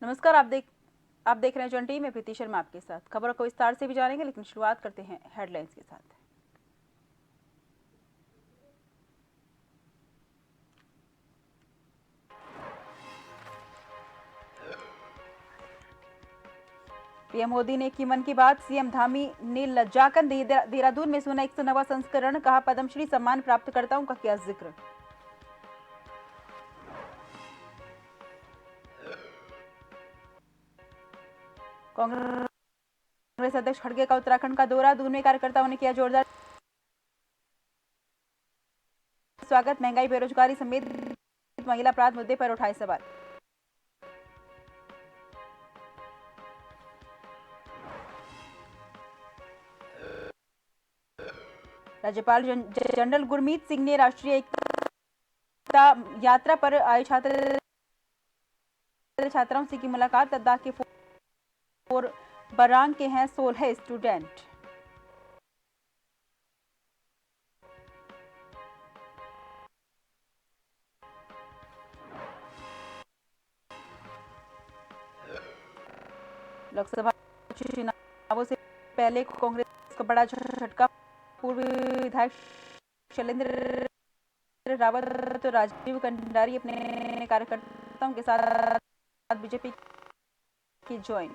नमस्कार, आप देख रहे हैं जन टीवी में प्रीति शर्मा आपके साथ। खबरों को विस्तार से भी जानेंगे, लेकिन शुरुआत करते हैं हेडलाइंस के साथ। पीएम मोदी ने की मन की बात। सीएम धामी ने लज्जाकर देहरादून में सुना 109वां संस्करण। कहा पद्मश्री सम्मान प्राप्तकर्ताओं का किया जिक्र। कांग्रेस अध्यक्ष खड़गे का उत्तराखंड का दौरा। दून में कार्यकर्ताओं ने किया जोरदार स्वागत। महंगाई, बेरोजगारी समेत महिला अपराध मुद्दे पर उठाए सवाल। राज्यपाल जनरल गुरमीत सिंह ने राष्ट्रीय एकता यात्रा पर आए छात्राओं से की मुलाकात। लद्दाख के फोर बरांग के हैं 16 स्टूडेंट। लोकसभा चुनावों से पहले कांग्रेस को बड़ा झटका। पूर्व विधायक शैलेंद्र रावत और राजीव कंडारी अपने कार्यकर्ताओं के साथ बीजेपी की ज्वाइन।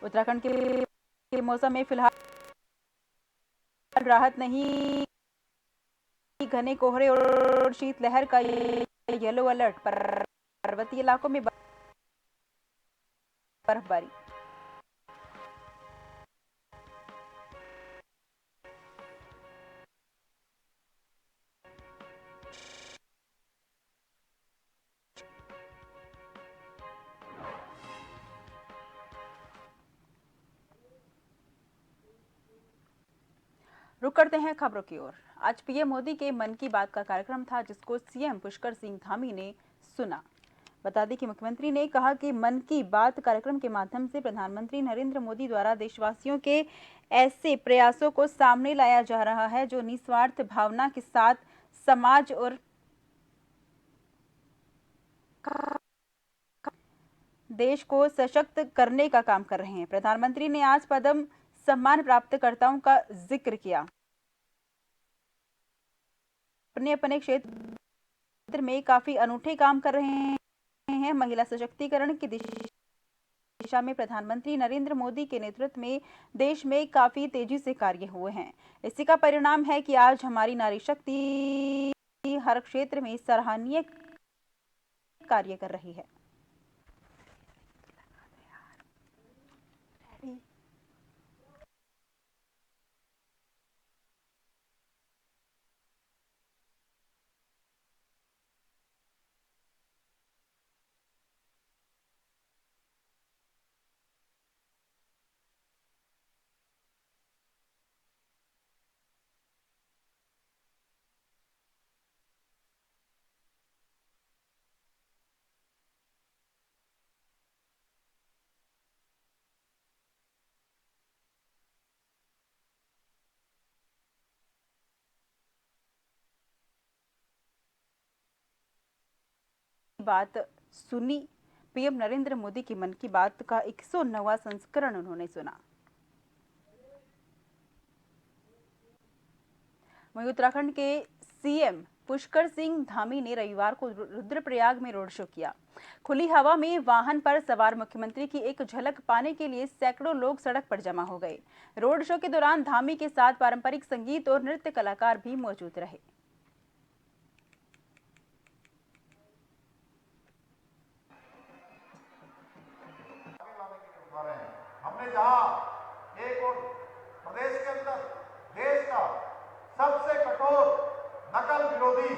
उत्तराखंड के मौसम में फिलहाल राहत नहीं। घने कोहरे और शीतलहर का येलो अलर्ट। पर्वतीय इलाकों में बर्फबारी। रुक करते हैं खबरों की ओर। आज पीएम मोदी के मन की बात का कार्यक्रम था, जिसको सीएम पुष्कर सिंह धामी ने सुना। बता दें कि मुख्यमंत्री ने कहा कि मन की बात कार्यक्रम के माध्यम से प्रधानमंत्री नरेंद्र मोदी द्वारा देशवासियों के ऐसे प्रयासों को सामने लाया जा रहा है जो निस्वार्थ भावना के साथ समाज और देश को सशक्त करने का काम कर रहे हैं। प्रधानमंत्री ने आज पद्म सम्मान प्राप्तकर्ताओं का जिक्र किया। अपने अपने क्षेत्र में काफी अनूठे काम कर रहे हैं। महिला सशक्तिकरण की दिशा में प्रधानमंत्री नरेंद्र मोदी के नेतृत्व में देश में काफी तेजी से कार्य हुए हैं। इसी का परिणाम है कि आज हमारी नारी शक्ति हर क्षेत्र में सराहनीय कार्य कर रही है। बात सुनी। पीएम नरेंद्र मोदी की मन की बात का 109वां संस्करण उन्होंने सुना। वहीं उत्तराखंड के सीएम पुष्कर सिंह धामी ने रविवार को रुद्रप्रयाग में रोड शो किया। खुली हवा में वाहन पर सवार मुख्यमंत्री की एक झलक पाने के लिए सैकड़ों लोग सड़क पर जमा हो गए। रोड शो के दौरान धामी के साथ पारंपरिक संगीत और नृत्य कलाकार भी मौजूद रहे। हमने जहां एक और प्रदेश के अंदर देश का सबसे कठोर नकल विरोधी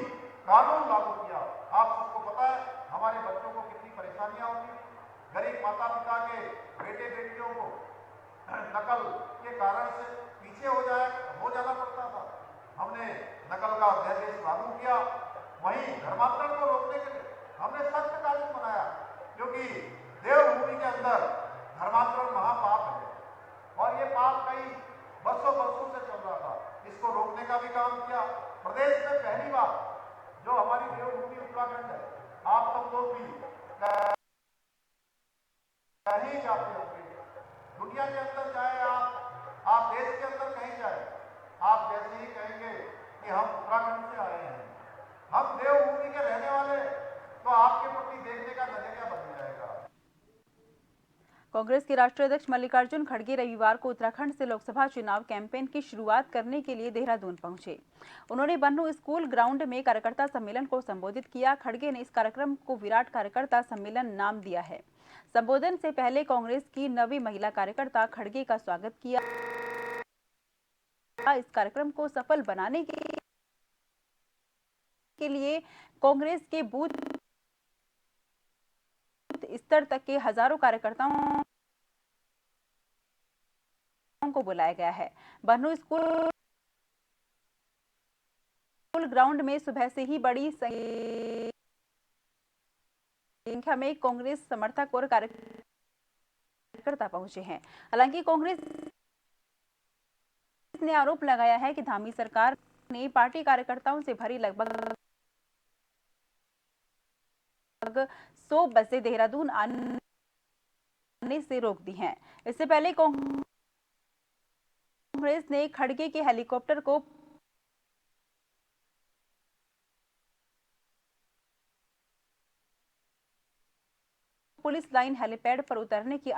कानून लागू किया। आप सबको पता है हमारे बच्चों को कितनी परेशानियां होती, गरीब माता पिता के बेटे बेटियों को नकल के कारण से पीछे हो जाना पड़ता था। हमने नकल का अध्यादेश लागू किया। वहीं धर्मांतरण को रोकने के जाते होंगे। दुनिया के अंदर जाए आप देश के अंदर कहीं जाए, आप जैसे ही कहेंगे कि हम उत्तराखंड से आए हैं, हम देवभूमि के रहने वाले, तो आपके प्रति देखने का नजरिया बदल जाएगा। कांग्रेस के राष्ट्रीय अध्यक्ष मल्लिकार्जुन खड़गे रविवार को उत्तराखंड से लोकसभा चुनाव कैंपेन की शुरुआत करने के लिए देहरादून पहुंचे। उन्होंने बन्नू स्कूल ग्राउंड में कार्यकर्ता सम्मेलन को संबोधित किया। खड़गे ने इस कार्यक्रम को विराट कार्यकर्ता सम्मेलन नाम दिया है। संबोधन से पहले कांग्रेस की नवी महिला कार्यकर्ता खड़गे का स्वागत किया। इस कार्यक्रम को सफल बनाने के लिए कांग्रेस के बूथ स्तर तक के हजारों कार्यकर्ताओं को बुलाया गया है। बन्नू स्कूल ग्राउंड में सुबह से ही बड़ी संख्या में कांग्रेस समर्थक और कार्यकर्ता पहुंचे हैं। हालांकि कांग्रेस ने आरोप लगाया है कि धामी सरकार ने पार्टी कार्यकर्ताओं से भरी लगभग 100 बसें देहरादून आने से रोक दी हैं। इससे पहले कांग्रेस ने खड़गे के हेलीकॉप्टर को पुलिस लाइन हेलीपैड पर उतरने की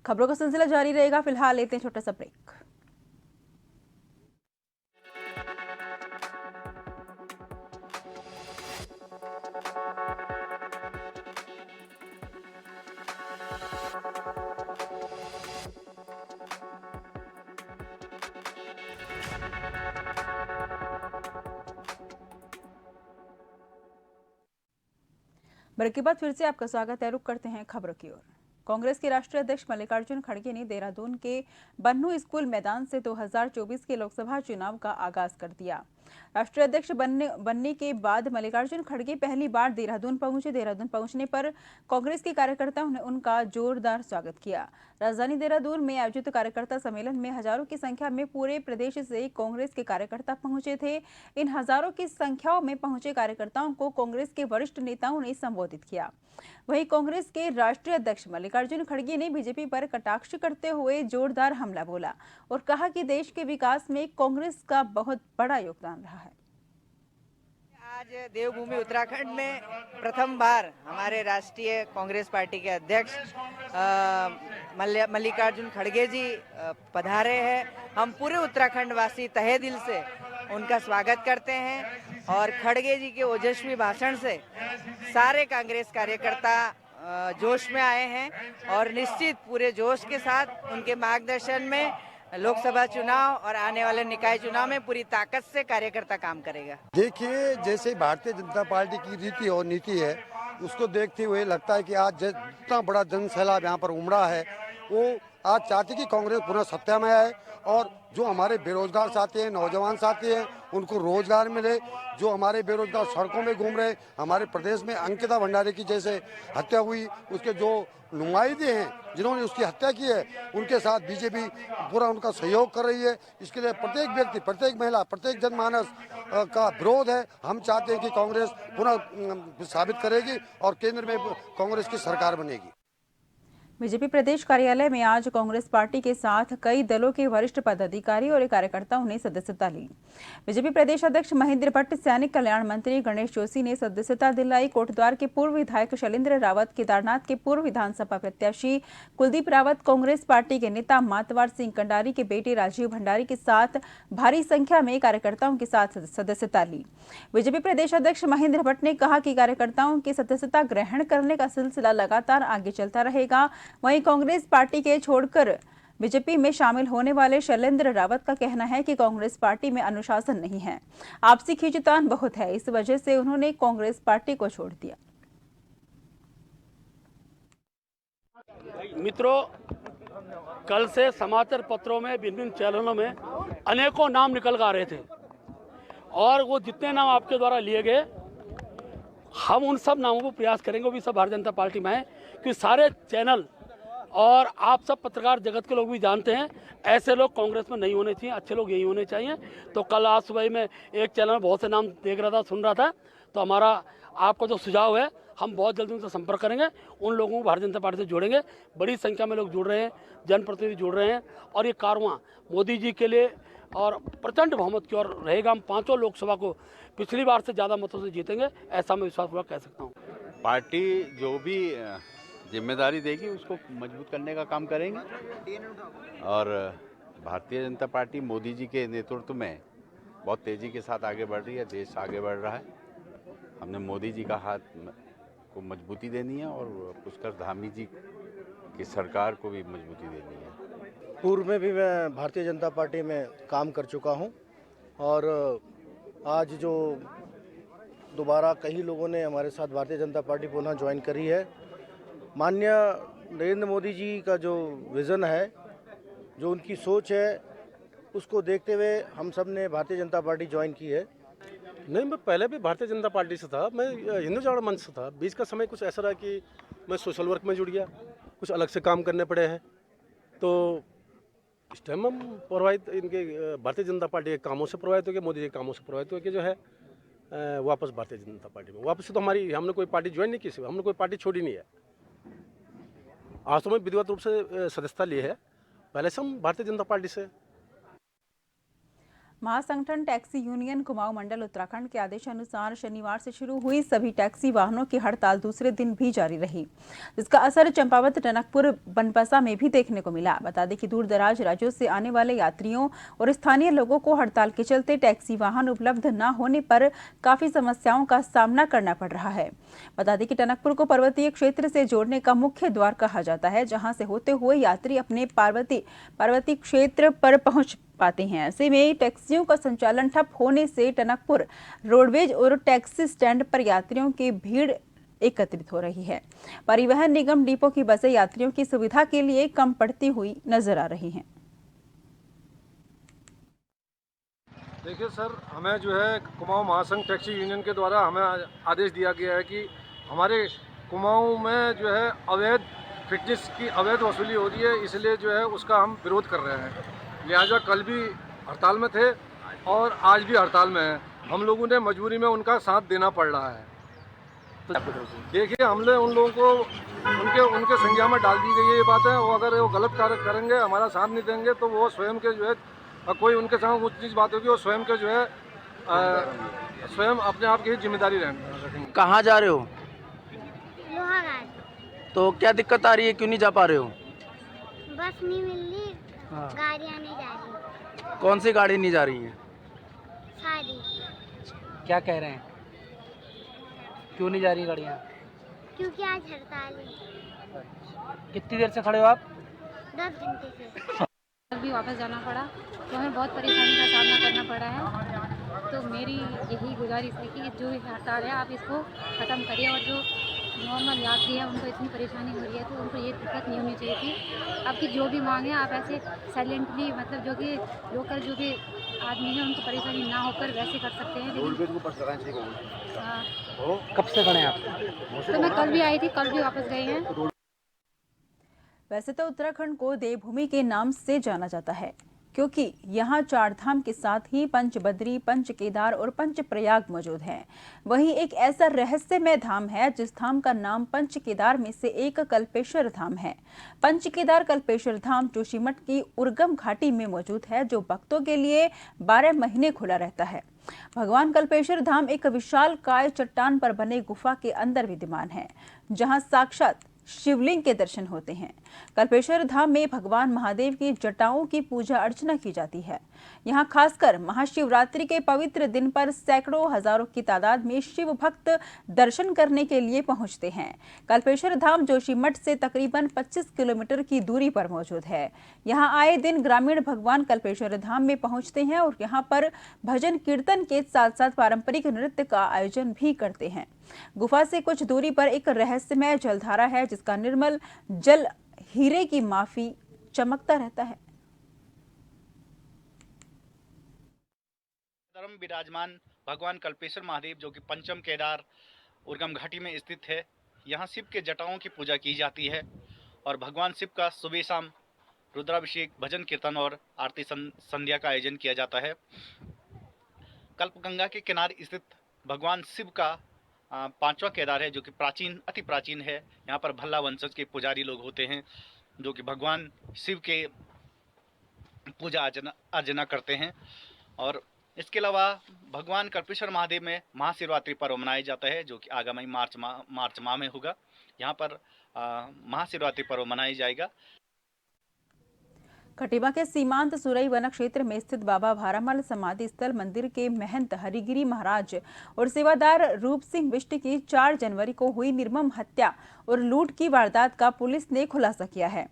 खबरों का सिलसिला जारी रहेगा। फिलहाल लेते हैं छोटा सा ब्रेक। ब्रेक के बाद फिर से आपका स्वागत है। रुक करते हैं खबरों की ओर। कांग्रेस के राष्ट्रीय अध्यक्ष मल्लिकार्जुन खड़गे ने देहरादून के बन्नू स्कूल मैदान से 2024 के लोकसभा चुनाव का आगाज कर दिया। राष्ट्रीय अध्यक्ष बनने के बाद मल्लिकार्जुन खड़गे पहली बार देहरादून पहुंचे। देहरादून पहुंचने पर कांग्रेस के कार्यकर्ताओं ने उनका जोरदार स्वागत किया। राजधानी देहरादून में आयोजित कार्यकर्ता सम्मेलन में हजारों की संख्या में पूरे प्रदेश से कांग्रेस के कार्यकर्ता पहुंचे थे। इन हजारों की संख्याओं में पहुंचे कार्यकर्ताओं को कांग्रेस के वरिष्ठ नेताओं ने संबोधित किया। वहीं कांग्रेस के राष्ट्रीय अध्यक्ष मल्लिकार्जुन खड़गे ने बीजेपी पर कटाक्ष करते हुए जोरदार हमला बोला और कहा कि देश के विकास में कांग्रेस का बहुत बड़ा योगदान रहा है। आज देवभूमि उत्तराखंड में प्रथम बार हमारे राष्ट्रीय कांग्रेस पार्टी के अध्यक्ष मल्लिकार्जुन खड़गे जी पधारे हैं। हम पूरे उत्तराखंड वासी तहे दिल से उनका स्वागत करते हैं और खड़गे जी के ओजस्वी भाषण से सारे कांग्रेस कार्यकर्ता जोश में आए हैं और निश्चित पूरे जोश के साथ उनके मार्गदर्शन में लोकसभा चुनाव और आने वाले निकाय चुनाव में पूरी ताकत से कार्यकर्ता काम करेगा। देखिए, जैसे भारतीय जनता पार्टी की रीति और नीति है, उसको देखते हुए लगता है कि आज जितना बड़ा जन सैलाब यहाँ पर उमड़ा है, वो आज चाहती कि कांग्रेस पुनः सत्ता में आए और जो हमारे बेरोजगार साथी हैं, नौजवान साथी हैं, उनको रोजगार मिले। जो हमारे बेरोजगार सड़कों में घूम रहे, हमारे प्रदेश में अंकिता भंडारी की जैसे हत्या हुई, उसके जो नुमाइंदे हैं जिन्होंने उसकी हत्या की है, उनके साथ बीजेपी पूरा उनका सहयोग कर रही है। इसके लिए प्रत्येक व्यक्ति, प्रत्येक महिला, प्रत्येक जनमानस का विरोध है। हम चाहते हैं कि कांग्रेस पुनः साबित करेगी और केंद्र में कांग्रेस की सरकार बनेगी। बीजेपी प्रदेश कार्यालय में आज कांग्रेस पार्टी के साथ कई दलों के वरिष्ठ पदाधिकारी और कार्यकर्ताओं ने सदस्यता ली। बीजेपी प्रदेश अध्यक्ष महेंद्र भट्ट, सैनिक कल्याण मंत्री गणेश जोशी ने सदस्यता दिलाई। कोटद्वार के पूर्व विधायक शैलेंद्र रावत, केदारनाथ के पूर्व विधानसभा प्रत्याशी कुलदीप रावत, कांग्रेस पार्टी के नेता मातवार सिंह कंडारी के बेटे राजीव भंडारी के साथ भारी संख्या में कार्यकर्ताओं के साथ सदस्यता ली। बीजेपी प्रदेश अध्यक्ष महेंद्र भट्ट ने कहा कि कार्यकर्ताओं की सदस्यता ग्रहण करने का सिलसिला लगातार आगे चलता रहेगा। वहीं कांग्रेस पार्टी के छोड़कर बीजेपी में शामिल होने वाले शैलेंद्र रावत का कहना है कि कांग्रेस पार्टी में अनुशासन नहीं है, आपसी खींचतान बहुत है, इस वजह से उन्होंने कांग्रेस पार्टी को छोड़ दिया। मित्रों, कल से समाचार पत्रों में, विभिन्न चैनलों में अनेकों नाम निकल कर आ रहे थे और वो जितने नाम आपके द्वारा लिए गए, हम उन सब नामों को प्रयास करेंगे, वो भी सब भारतीय जनता पार्टी में है कि सारे चैनल और आप सब पत्रकार जगत के लोग भी जानते हैं ऐसे लोग कांग्रेस में नहीं होने चाहिए, अच्छे लोग यही होने चाहिए। तो कल आज सुबह में एक चैनल में बहुत से नाम देख रहा था, सुन रहा था, तो हमारा आपको जो सुझाव है हम बहुत जल्दी उनसे संपर्क करेंगे, उन लोगों को भारतीय जनता पार्टी से जोड़ेंगे। बड़ी संख्या में लोग जुड़ रहे हैं, जनप्रतिनिधि जुड़ रहे हैं और ये कारवां मोदी जी के लिए और प्रचंड बहुमत की ओर रहेगा। हम 5 लोकसभा को पिछली बार से ज़्यादा मतों से जीतेंगे, ऐसा मैं विश्वासपूर्वक कह सकता हूँ। पार्टी जो भी जिम्मेदारी देगी उसको मजबूत करने का काम करेंगे और भारतीय जनता पार्टी मोदी जी के नेतृत्व में बहुत तेज़ी के साथ आगे बढ़ रही है, देश आगे बढ़ रहा है। हमने मोदी जी का हाथ को मजबूती देनी है और पुष्कर धामी जी की सरकार को भी मजबूती देनी है। पूर्व में भी मैं भारतीय जनता पार्टी में काम कर चुका हूं और आज जो दोबारा कई लोगों ने हमारे साथ भारतीय जनता पार्टी पुनः ज्वाइन करी है, माननीय नरेंद्र मोदी जी का जो विज़न है, जो उनकी सोच है, उसको देखते हुए हम सब ने भारतीय जनता पार्टी ज्वाइन की है। नहीं, मैं पहले भी भारतीय जनता पार्टी से था, मैं हिंदू जागरण मंच से था। बीच का समय कुछ ऐसा रहा कि मैं सोशल वर्क में जुड़ गया, कुछ अलग से काम करने पड़े हैं, तो इस टाइम हम प्रभावित इनके भारतीय जनता पार्टी के कामों से प्रभावित हो गए, मोदी जी के कामों से प्रभावित हो के जो है वापस भारतीय जनता पार्टी में वापस। तो हमारी हमने कोई पार्टी ज्वाइन नहीं की, हमने कोई पार्टी छोड़ी नहीं है। आज तो मैं विधिवत रूप से सदस्यता ली है, पहले से हम भारतीय जनता पार्टी से। महासंगठन टैक्सी यूनियन कुमाऊं मंडल उत्तराखंड के आदेशानुसार शनिवार से शुरू हुई सभी टैक्सी वाहनों की हड़ताल दूसरे दिन भी जारी रही, जिसका असर चंपावत, टनकपुर, बनपसा में भी देखने को मिला। बता दें कि दूर दराज राज्यों से आने वाले यात्रियों और स्थानीय लोगों को हड़ताल के चलते टैक्सी वाहन उपलब्ध न होने पर काफी समस्याओं का सामना करना पड़ रहा है। बता दें कि टनकपुर को पर्वतीय क्षेत्र से जोड़ने का मुख्य द्वार कहा जाता है, जहाँ से होते हुए यात्री अपने पार्वती क्षेत्र पर पहुँच पाते हैं। ऐसे में टैक्सियों का संचालन ठप होने से टनकपुर रोडवेज और टैक्सी स्टैंड पर यात्रियों की भीड़ एकत्रित हो रही है। परिवहन निगम डिपो की बसें यात्रियों की सुविधा के लिए कम पड़ती हुई नजर आ रही हैं। देखिए सर, हमें जो है कुमाऊं महासंघ टैक्सी यूनियन के द्वारा हमें आदेश दिया गया है कि हमारे कुमाऊं में जो है अवैध फिटनेस की अवैध वसूली हो रही है, इसलिए जो है उसका हम विरोध कर रहे हैं। लिहाजा कल भी हड़ताल में थे और आज भी हड़ताल में हैं। हम लोगों ने मजबूरी में उनका साथ देना पड़ रहा है। तो देखिए, हमने उन लोगों को उनके संज्ञा में डाल दी गई है ये बात है। वो अगर वो गलत कार्य करेंगे, हमारा साथ नहीं देंगे, तो वो स्वयं के जो है कोई उनके साथ ऊँच नीच बात होगी, वो स्वयं के जो है स्वयं अपने आप की जिम्मेदारी रखेंगे। कहाँ जा रहे हो? लोहाघाट। तो क्या दिक्कत आ रही है, क्यों नहीं जा पा रहे हो? बस नहीं मिल रही, गाड़ियाँ नहीं जा रही। कौन सी गाड़ी नहीं जा रही है? सारी। क्या कह रहे हैं, क्यों नहीं जा रही गाड़ियाँ? क्योंकि आज हड़ताल है। कितनी देर से खड़े हो आप? 10 घंटे से। भी वापस जाना पड़ा तो हमें बहुत परेशानी का सामना करना पड़ा है। तो मेरी यही गुजारिश है कि जो हड़ताल है आप इसको ख़त्म करिए, और जो नॉर्मल यात्री है उनको इतनी परेशानी हो रही है तो उनको ये दिक्कत नहीं होनी चाहिए थी। आपकी जो भी मांग है आप ऐसे साइलेंटली, मतलब जो कि लोकल जो भी आदमी है उनको परेशानी ना होकर वैसे कर सकते हैं। लेकिन कब से खड़े हैं आप? तो मैं कल भी आई थी, कल भी वापस गए हैं। वैसे तो उत्तराखंड को देवभूमि के नाम से जाना जाता है, क्योंकि यहाँ 4 धाम के साथ ही पंच बद्री, पंच केदार और पंच प्रयाग मौजूद हैं। वहीं एक ऐसा रहस्यमय धाम है जिस धाम का नाम पंच केदार में से एक कल्पेश्वर धाम है। पंच केदार कल्पेश्वर धाम जोशीमठ की उर्गम घाटी में मौजूद है, जो भक्तों के लिए 12 महीने खुला रहता है। भगवान कल्पेश्वर धाम एक विशालकाय चट्टान पर बने गुफा के अंदर विद्यमान है, जहाँ साक्षात शिवलिंग के दर्शन होते हैं। कल्पेश्वर धाम में भगवान महादेव की जटाओं की पूजा अर्चना की जाती है। यहाँ खासकर महाशिवरात्रि के पवित्र दिन पर सैकड़ों हजारों की तादाद में शिव भक्त दर्शन करने के लिए पहुंचते हैं। कल्पेश्वर धाम जोशीमठ से तकरीबन 25 किलोमीटर की दूरी पर मौजूद है। यहाँ आए दिन ग्रामीण भगवान कल्पेश्वर धाम में पहुंचते हैं और यहाँ पर भजन कीर्तन के साथ साथ पारंपरिक नृत्य का आयोजन भी करते हैं। गुफा से कुछ दूरी पर एक रहस्यमय जलधारा है, जिसका निर्मल जल हीरे की माफी चमकता रहता है। धर्म विराजमान भगवान कल्पेश्वर महादेव, जो कि पंचम केदार उर्गम घाटी में स्थित है। यहाँ शिव के जटाओं की पूजा की जाती है और भगवान शिव का सुबह शाम रुद्राभिषेक, भजन कीर्तन और आरती संध्या का आयोजन किया जाता है। कल्पगंगा के किनारे स्थित भगवान शिव का 5वां केदार है, जो कि अति प्राचीन है। यहाँ पर भल्ला वंशज के पुजारी लोग होते हैं जो कि भगवान शिव के पूजा अर्चना करते हैं। और इसके अलावा भगवान कल्पेश्वर महादेव में महाशिवरात्रि पर्व मनाया जाता है, जो कि आगामी मार्च माह में होगा। यहाँ पर महाशिवरात्रि पर्व मनाया जाएगा। खटीमा के सीमांत सुरई वन क्षेत्र में स्थित बाबा भारामल समाधि स्थल मंदिर के महंत हरिगिरी महाराज और सेवादार रूप सिंह बिष्ट की 4 जनवरी को हुई निर्मम हत्या और लूट की वारदात का पुलिस ने खुलासा किया है।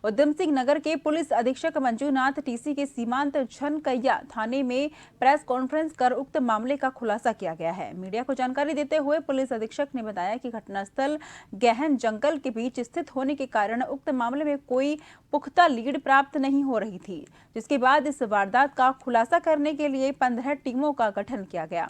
उधम सिंह नगर के पुलिस अधीक्षक मंजूनाथ टीसी के सीमांत झनकैया थाने में प्रेस कॉन्फ्रेंस कर उक्त मामले का खुलासा किया गया है। मीडिया को जानकारी देते हुए पुलिस अधीक्षक ने बताया कि घटनास्थल गहन जंगल के बीच स्थित होने के कारण उक्त मामले में कोई पुख्ता लीड प्राप्त नहीं हो रही थी, जिसके बाद इस वारदात का खुलासा करने के लिए 15 टीमों का गठन किया गया।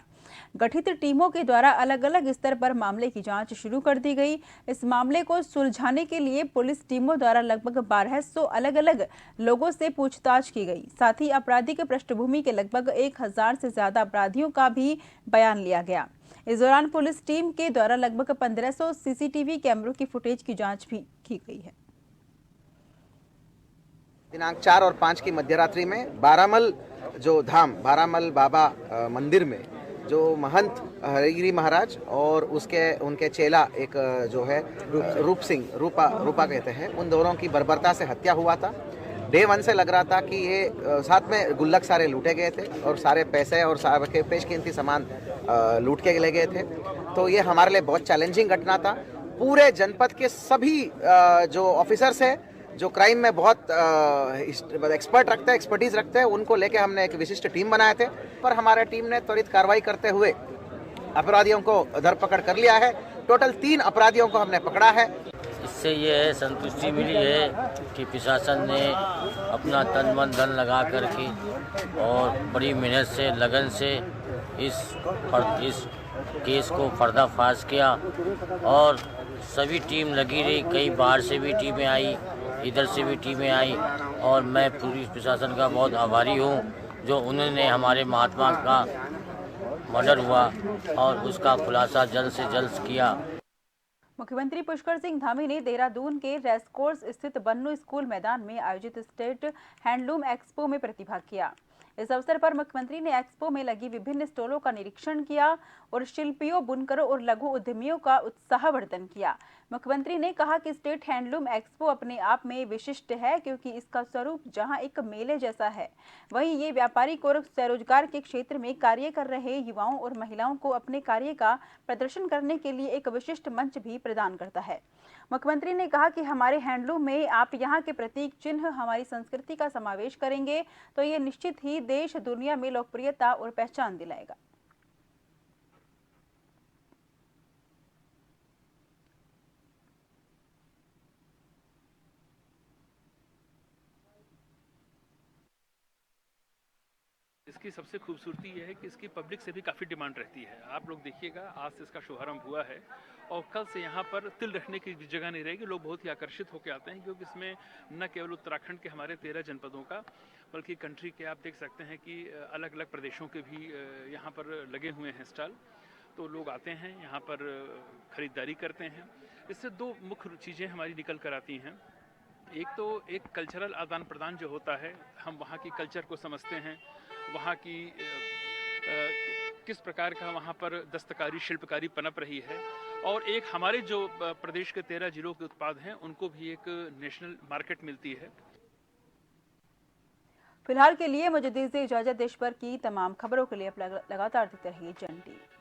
गठित टीमों के द्वारा अलग अलग स्तर पर मामले की जांच शुरू कर दी गई। इस मामले को सुलझाने के लिए पुलिस टीमों द्वारा लगभग 1200 अलग अलग लोगों से पूछताछ की गई। साथ ही आपराधिक पृष्ठभूमि के लगभग 1000 से ज्यादा अपराधियों का भी बयान लिया गया। इस दौरान पुलिस टीम के द्वारा लगभग 1500 सीसीटीवी कैमरों की फुटेज की जाँच भी की गई है। दिनांक 4 और 5 की मध्यरात्रि में बारामल जो धाम बारामल बाबा मंदिर में जो महंत हरिगिरी महाराज और उनके चेला एक जो है रूप सिंह रूपा कहते हैं, उन दोनों की बर्बरता से हत्या हुआ था। डे 1 से लग रहा था कि ये साथ में गुल्लक सारे लूटे गए थे और सारे पैसे और सारे पेशकीमती सामान लूट के ले गए थे। तो ये हमारे लिए बहुत चैलेंजिंग घटना था। पूरे जनपद के सभी जो ऑफिसर्स है जो क्राइम में बहुत एक्सपर्टीज रखते हैं, उनको लेके हमने एक विशिष्ट टीम बनाए थे। पर हमारे टीम ने त्वरित कार्रवाई करते हुए अपराधियों को धरपकड़ कर लिया है। टोटल 3 अपराधियों को हमने पकड़ा है। इससे ये संतुष्टि मिली है कि प्रशासन ने अपना तन मन धन लगा करके और बड़ी मेहनत से लगन से इस केस को पर्दाफाश किया और सभी टीम लगी रही। कई बाहर से भी टीमें आई, इधर से भी टीमें आई और मैं पुलिस प्रशासन का बहुत आभारी हूँ जो उन्होंने हमारे महात्मा का मर्डर हुआ और उसका खुलासा जल्द से जल्द किया। मुख्यमंत्री पुष्कर सिंह धामी ने देहरादून के रेसकोर्स स्थित बन्नू स्कूल मैदान में आयोजित स्टेट हैंडलूम एक्सपो में प्रतिभाग किया। इस अवसर पर मुख्यमंत्री ने एक्सपो में लगी विभिन्न स्टॉलों का निरीक्षण किया और शिल्पियों, बुनकरों और लघु उद्यमियों का उत्साहवर्धन किया। मुख्यमंत्री ने कहा कि स्टेट हैंडलूम एक्सपो अपने आप में विशिष्ट है, क्योंकि इसका स्वरूप जहां एक मेले जैसा है, वहीं ये व्यापारिक और स्वरोजगार के क्षेत्र में कार्य कर रहे युवाओं और महिलाओं को अपने कार्य का प्रदर्शन करने के लिए एक विशिष्ट मंच भी प्रदान करता है। मुख्यमंत्री ने कहा कि हमारे हैंडलूम में आप यहाँ के प्रतीक चिन्ह, हमारी संस्कृति का समावेश करेंगे तो ये निश्चित ही देश दुनिया में लोकप्रियता और पहचान दिलाएगा। इसकी सबसे खूबसूरती यह है कि इसकी पब्लिक से भी काफ़ी डिमांड रहती है। आप लोग देखिएगा, आज से इसका शुभारंभ हुआ है और कल से यहाँ पर तिल रखने की जगह नहीं रहेगी। लोग बहुत ही आकर्षित होकर आते हैं, क्योंकि इसमें न केवल उत्तराखंड के हमारे 13 जनपदों का, बल्कि कंट्री के आप देख सकते हैं कि अलग अलग प्रदेशों के भी यहाँ पर लगे हुए हैं स्टॉल। तो लोग आते हैं यहाँ पर ख़रीदारी करते हैं। इससे 2 मुख्य चीज़ें हमारी निकल कर आती हैं। एक तो एक कल्चरल आदान प्रदान जो होता है, हम वहाँ की कल्चर को समझते हैं, वहाँ की किस प्रकार का वहाँ पर दस्तकारी शिल्पकारी पनप रही है, और एक हमारे जो प्रदेश के 13 जिलों के उत्पाद हैं उनको भी एक नेशनल मार्केट मिलती है। फिलहाल के लिए मुझे दीजिए इजाजत। देश भर की तमाम खबरों के लिए आप लगातार देखते रहिए जन टीवी।